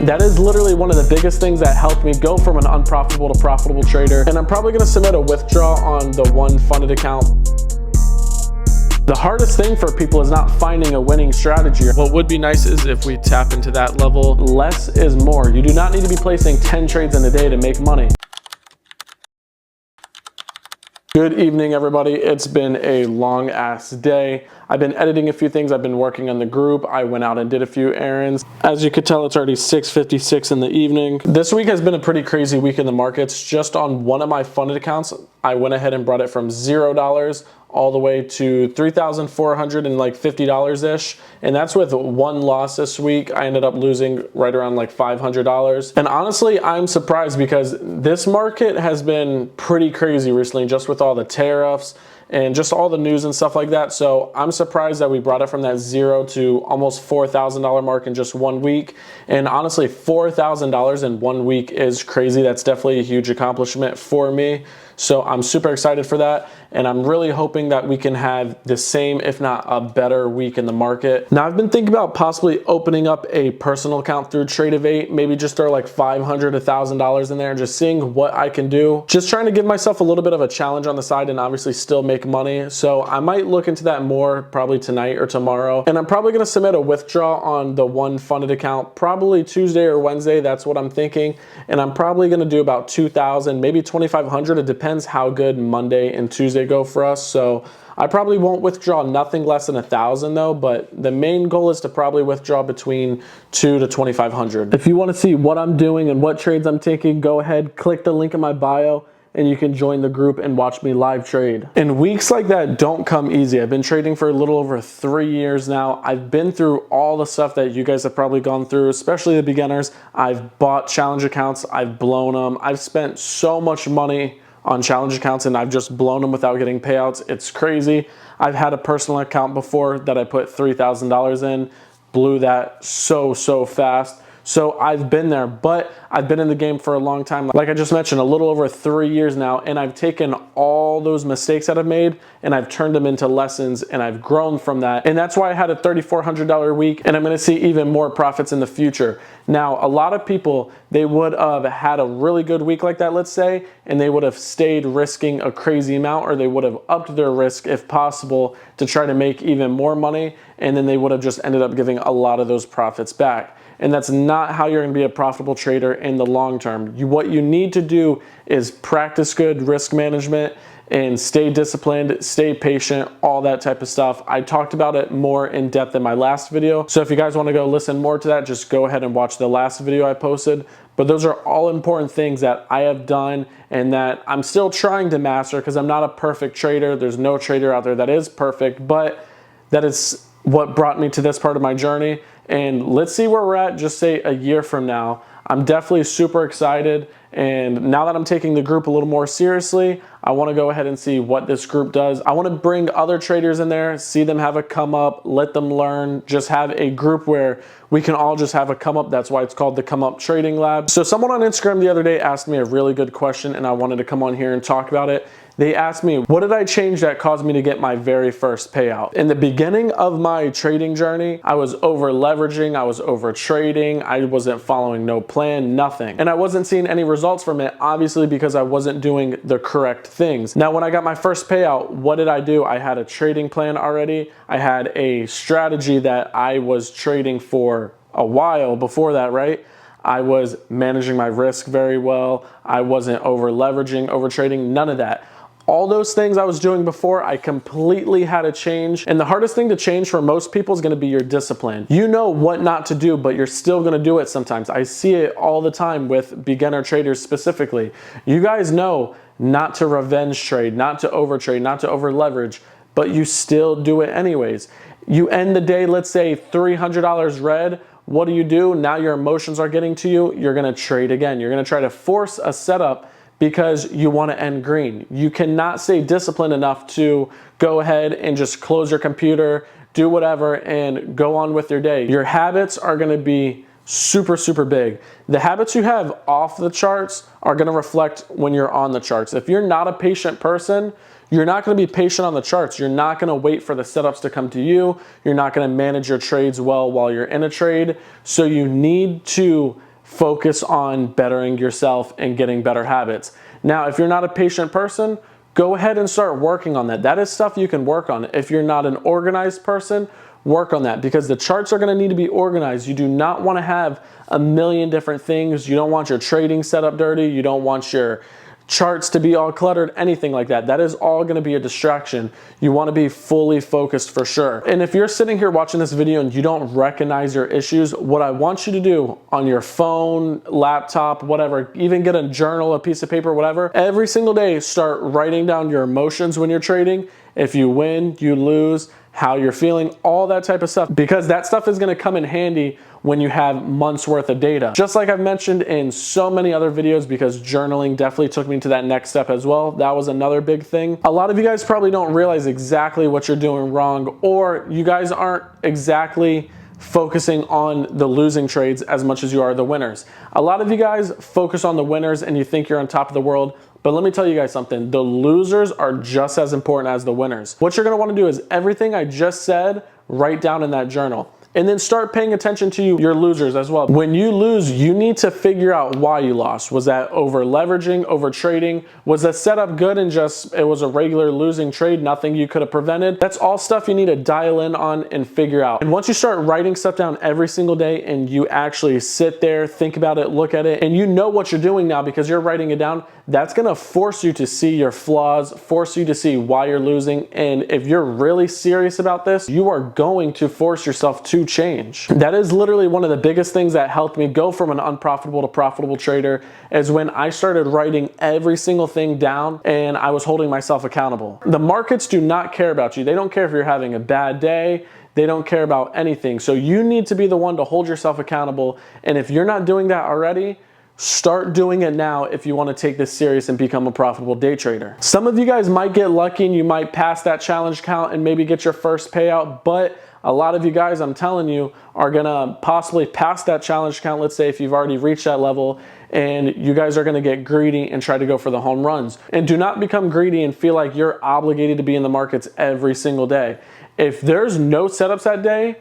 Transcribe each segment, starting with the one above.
that is literally one of the biggest things that helped me go from an unprofitable to profitable trader. And I'm probably gonna submit a withdrawal on the one funded account. The hardest thing for people is not finding a winning strategy. What would be nice is if we tap into that level. Less is more. You do not need to be placing 10 trades in a day to make money. Good evening, everybody. It's been a long ass day. I've been editing a few things. I've been working on the group. I went out and did a few errands. As you could tell, it's already 6:56 in the evening. This week has been a pretty crazy week in the markets. Just on one of my funded accounts, I went ahead and brought it from $0 all the way to $3,450-ish. And that's with one loss this week. I ended up losing right around like $500. And honestly, I'm surprised because this market has been pretty crazy recently, just with all the tariffs and just all the news and stuff like that. So I'm surprised that we brought it from that $0 to almost $4,000 mark in just 1 week. And honestly, $4,000 in 1 week is crazy. That's definitely a huge accomplishment for me. So I'm super excited for that. And I'm really hoping that we can have the same, if not a better week in the market. Now, I've been thinking about possibly opening up a personal account through Trade8, maybe just throw like $500, $1,000 in there and just seeing what I can do. Just trying to give myself a little bit of a challenge on the side and obviously still make money. So I might look into that more probably tonight or tomorrow. And I'm probably gonna submit a withdrawal on the one funded account, probably Tuesday or Wednesday. That's what I'm thinking. And I'm probably gonna do about 2,000, maybe 2,500. It depends how good Monday and Tuesday go for us. So I probably won't withdraw nothing less than 1,000 though, but the main goal is to probably withdraw between 2 to 2,500. If you want to see what I'm doing and what trades I'm taking, go ahead, click the link in my bio and you can join the group and watch me live trade. And weeks like that don't come easy. I've been trading for a little over 3 years now. I've been through all the stuff that you guys have probably gone through, especially the beginners. I've bought challenge accounts, I've blown them. I've spent so much money on challenge accounts and I've just blown them without getting payouts. It's crazy. I've had a personal account before that I put $3,000 in, blew that so fast. So I've been there, but I've been in the game for a long time. Like I just mentioned, a little over 3 years now, and I've taken all those mistakes that I've made and I've turned them into lessons and I've grown from that. And that's why I had a $3,400 week and I'm gonna see even more profits in the future. Now, a lot of people, they would have had a really good week like that, let's say, and they would have stayed risking a crazy amount or they would have upped their risk if possible to try to make even more money. And then they would have just ended up giving a lot of those profits back. And that's not how you're gonna be a profitable trader in the long term. What you need to do is practice good risk management and stay disciplined, stay patient, all that type of stuff. I talked about it more in depth in my last video. So if you guys wanna go listen more to that, just go ahead and watch the last video I posted. But those are all important things that I have done and that I'm still trying to master because I'm not a perfect trader. There's no trader out there that is perfect, but that is what brought me to this part of my journey. And let's see where we're at, just say a year from now. I'm definitely super excited. And now that I'm taking the group a little more seriously, I want to go ahead and see what this group does. I want to bring other traders in there, see them have a come up, let them learn, just have a group where we can all just have a come up. That's why it's called the Come Up Trading Lab. So someone on Instagram the other day asked me a really good question and I wanted to come on here and talk about it. They asked me, what did I change that caused me to get my very first payout? In the beginning of my trading journey, I was over leveraging, I was over trading, I wasn't following no plan, nothing. And I wasn't seeing any results from it, obviously because I wasn't doing the correct things. Now, when I got my first payout, what did I do? I had a trading plan already. I had a strategy that I was trading for a while before that, right? I was managing my risk very well. I wasn't over leveraging, over trading, none of that. All those things I was doing before, I completely had to change. And the hardest thing to change for most people is gonna be your discipline. You know what not to do, but you're still gonna do it sometimes. I see it all the time with beginner traders specifically. You guys know not to revenge trade, not to overtrade, not to over leverage, but you still do it anyways. You end the day, let's say $300 red, what do? Now your emotions are getting to you, you're gonna trade again. You're gonna try to force a setup because you want to end green. You cannot stay disciplined enough to go ahead and just close your computer, do whatever, and go on with your day. Your habits are going to be super big. The habits you have off the charts are going to reflect when you're on the charts. If you're not a patient person, you're not going to be patient on the charts. You're not going to wait for the setups to come to you. You're not going to manage your trades well while you're in a trade. So you need to focus on bettering yourself and getting better habits. Now, if you're not a patient person, go ahead and start working on that. That is stuff you can work on. If you're not an organized person, work on that, because the charts are going to need to be organized. You do not want to have a million different things. You don't want your trading setup dirty. You don't want your charts to be all cluttered, anything like that. That is all going to be a distraction. You want to be fully focused for sure. And if you're sitting here watching this video and you don't recognize your issues, what I want you to do on your phone, laptop, whatever, even get a journal, a piece of paper, whatever, every single day start writing down your emotions when you're trading. If you win, you lose, how you're feeling, all that type of stuff, because that stuff is going to come in handy when you have months worth of data. Just like I've mentioned in so many other videos, because journaling definitely took me to that next step as well. That was another big thing. A lot of you guys probably don't realize exactly what you're doing wrong, or you guys aren't exactly focusing on the losing trades as much as you are the winners. A lot of you guys focus on the winners and you think you're on top of the world. But let me tell you guys something, the losers are just as important as the winners. What you're gonna wanna do is everything I just said, write down in that journal. And then start paying attention to your losers as well. When you lose, you need to figure out why you lost. Was that over leveraging, over trading? Was the setup good and just it was a regular losing trade, nothing you could have prevented? That's all stuff you need to dial in on and figure out. And once you start writing stuff down every single day and you actually sit there, think about it, look at it, and you know what you're doing now because you're writing it down, that's gonna force you to see your flaws, force you to see why you're losing. And if you're really serious about this, you are going to force yourself to change. That is literally one of the biggest things that helped me go from an unprofitable to profitable trader, is when I started writing every single thing down and I was holding myself accountable. The markets do not care about you. They don't care if you're having a bad day. They don't care about anything. So you need to be the one to hold yourself accountable. And if you're not doing that already, start doing it now if you want to take this serious and become a profitable day trader. Some of you guys might get lucky and you might pass that challenge count and maybe get your first payout, but a lot of you guys, I'm telling you, are gonna possibly pass that challenge count. Let's say if you've already reached that level, and you guys are gonna get greedy and try to go for the home runs. And do not become greedy and feel like you're obligated to be in the markets every single day. If there's no setups that day,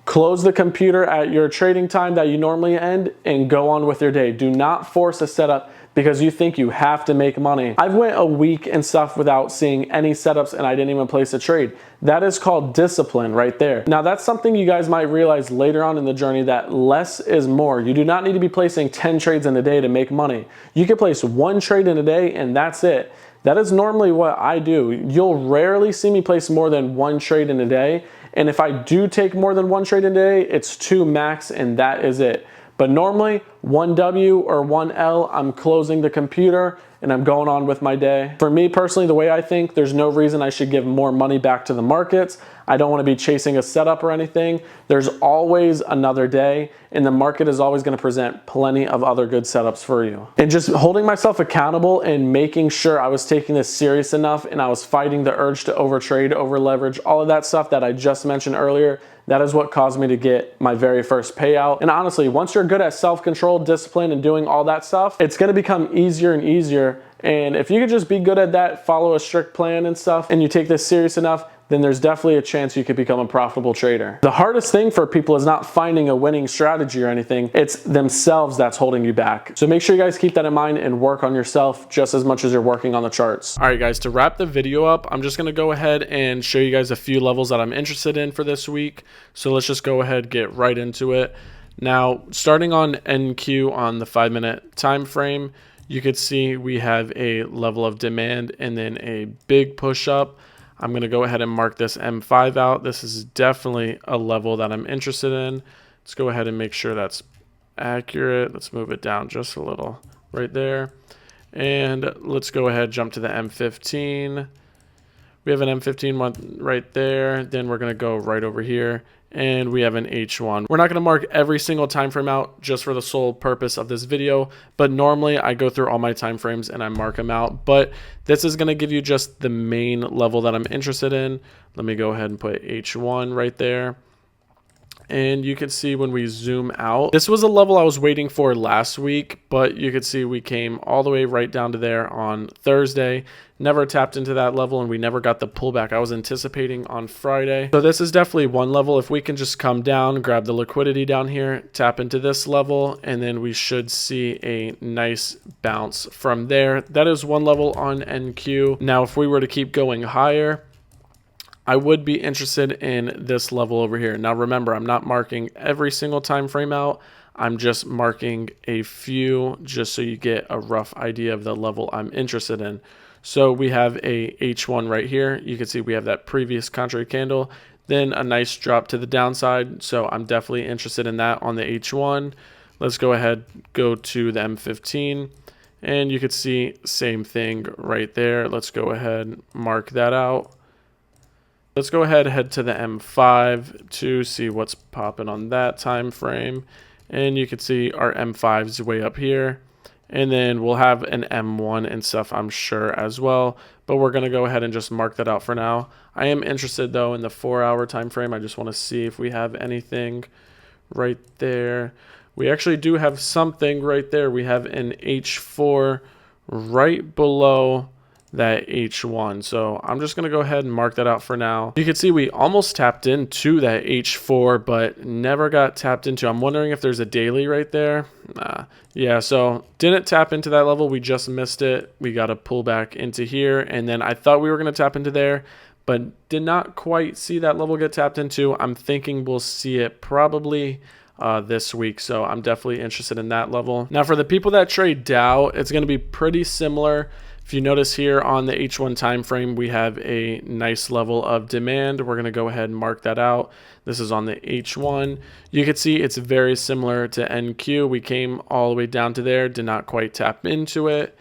close the computer at your trading time that you normally end and go on with your day. Do not force a setup because you think you have to make money. I've went a week and stuff without seeing any setups and I didn't even place a trade. That is called discipline right there. Now that's something you guys might realize later on in the journey, that less is more. You do not need to be placing 10 trades in a day to make money. You can place one trade in a day and that's it. That is normally what I do. You'll rarely see me place more than one trade in a day. And if I do take more than one trade in a day, it's 2 max and that is it. But normally 1W or 1L, I'm closing the computer and I'm going on with my day. For me personally, the way I think, there's no reason I should give more money back to the markets. I don't want to be chasing a setup or anything. There's always another day and the market is always going to present plenty of other good setups for you. And just holding myself accountable and making sure I was taking this serious enough and I was fighting the urge to overtrade, over leverage, all of that stuff that I just mentioned earlier, that is what caused me to get my very first payout. And honestly, once you're good at self-control, discipline, and doing all that stuff, it's gonna become easier and easier. And if you could just be good at that, follow a strict plan and stuff, and you take this serious enough, then there's definitely a chance you could become a profitable trader. The hardest thing for people is not finding a winning strategy or anything. It's themselves that's holding you back. So make sure you guys keep that in mind and work on yourself just as much as you're working on the charts. All right, guys, to wrap the video up, I'm just gonna go ahead and show you guys a few levels that I'm interested in for this week. So let's just go ahead, get right into it. Now, starting on NQ on the 5-minute time frame, you could see we have a level of demand and then a big push up. I'm going to go ahead and mark this M5 out. This is definitely a level that I'm interested in. Let's go ahead and make sure that's accurate. Let's move it down just a little right there. And let's go ahead, jump to the M15. We have an M15 one right there. Then we're going to go right over here. And we have an H1. We're not going to mark every single time frame out just for the sole purpose of this video, but normally I go through all my time frames and I mark them out. But this is going to give you just the main level that I'm interested in. Let me go ahead and put H1 right there. and you can see when we zoom out, this was a level I was waiting for last week, but you could see we came all the way right down to there on Thursday, never tapped into that level, and we never got the pullback I was anticipating on Friday. So this is definitely one level. If we can just come down, grab the liquidity down here, tap into this level, and then we should see a nice bounce from there. That is one level on NQ. Now, if we were to keep going higher, I would be interested in this level over here. Now remember, I'm not marking every single time frame out. I'm just marking a few just so you get a rough idea of the level I'm interested in. So we have a H1 right here. You can see we have that previous contrary candle, then a nice drop to the downside. So I'm definitely interested in that on the H1. Let's go ahead, go to the M15, and you can see same thing right there. Let's go ahead, mark that out. Let's go ahead, head to the M5 to see what's popping on that time frame. And you can see our M5 is way up here. And then we'll have an M1 and stuff, I'm sure, as well. But we're going to go ahead and just mark that out for now. I am interested, though, in the 4-hour time frame. I just want to see if we have anything right there. We actually do have something right there. We have an H4 right below that H1. So I'm just going to go ahead and mark that out for now. You can see we almost tapped into that H4, but never got tapped into. I'm wondering if there's a daily right there. Yeah, so didn't tap into that level. We just missed it. We got to pull back into here. And then I thought we were going to tap into there, but did not quite see that level get tapped into. I'm thinking we'll see it probably this week. So I'm definitely interested in that level. Now for the people that trade Dow, it's going to be pretty similar. If you notice here on the H1 time frame, we have a nice level of demand. We're going to go ahead and mark that out. This is on the H1. You can see it's very similar to NQ. We came all the way down to there, did not quite tap into it.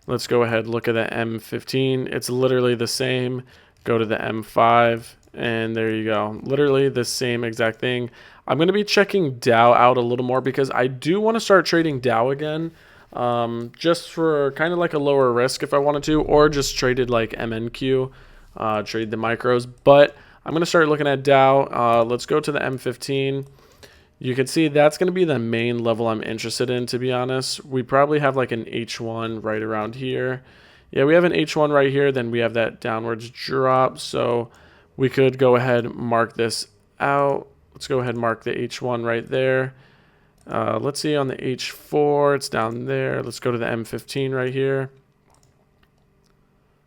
Let's go ahead and look at the M15. It's literally the same. Go to the M5, and there you go. Literally the same exact thing. I'm going to be checking Dow out a little more because I do want to start trading Dow again. Just for kind of like a lower risk if I wanted to, or just traded like MNQ, trade the micros. But I'm going to start looking at Dow. Let's go to the M15. You can see that's going to be the main level I'm interested in, to be honest. We probably have like an H1 right around here. Yeah, we have an H1 right here. Then we have that downwards drop. So we could go ahead and mark this out. Let's go ahead and mark the H1 right there. Let's see on the H4, it's down there. Let's go to the M15 right here.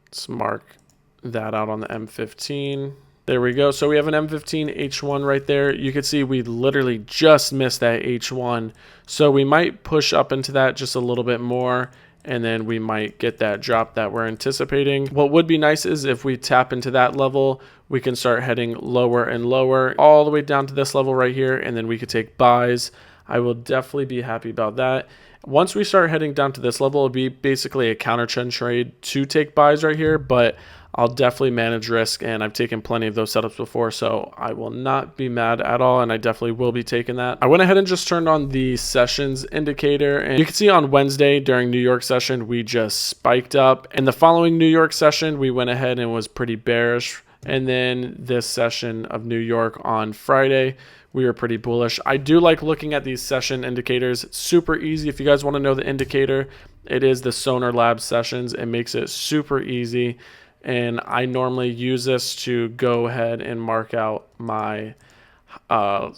Let's mark that out on the M15. There we go. So we have an M15 H1 right there. You can see we literally just missed that H1. So we might push up into that just a little bit more, and then we might get that drop that we're anticipating. What would be nice is if we tap into that level, we can start heading lower and lower all the way down to this level right here, and then we could take buys. I will definitely be happy about that. Once we start heading down to this level, it'll be basically a counter trend trade to take buys right here, but I'll definitely manage risk, and I've taken plenty of those setups before, so I will not be mad at all, and I definitely will be taking that. I went ahead and just turned on the sessions indicator, and you can see on Wednesday during New York session, we just spiked up, and the following New York session, we went ahead and was pretty bearish, and then this session of New York on Friday, we were pretty bullish. I do like looking at these session indicators. It's super easy. If you guys want to know the indicator, it is the Sonar Labs sessions. It makes it super easy. And I normally use this to go ahead and mark out my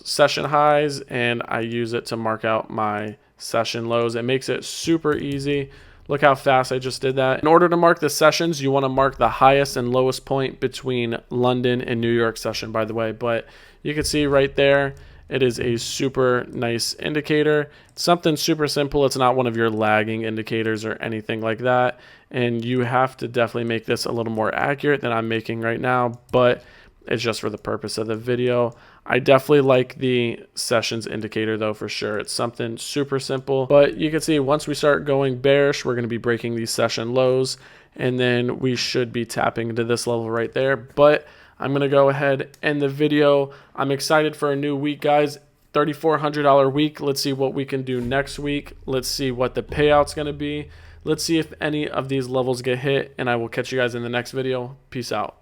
session highs, and I use it to mark out my session lows. It makes it super easy. Look how fast I just did that. In order to mark the sessions, you want to mark the highest and lowest point between London and New York session, by the way. But you can see right there, it is a super nice indicator. It's something super simple. It's not one of your lagging indicators or anything like that. And you have to definitely make this a little more accurate than I'm making right now, but it's just for the purpose of the video. I definitely like the sessions indicator though, for sure. It's something super simple, but you can see once we start going bearish, we're going to be breaking these session lows, and then we should be tapping into this level right there. But I'm going to go ahead and end the video. I'm excited for a new week, guys. $3,400 week. Let's see what we can do next week. Let's see what the payout's going to be. Let's see if any of these levels get hit, and I will catch you guys in the next video. Peace out.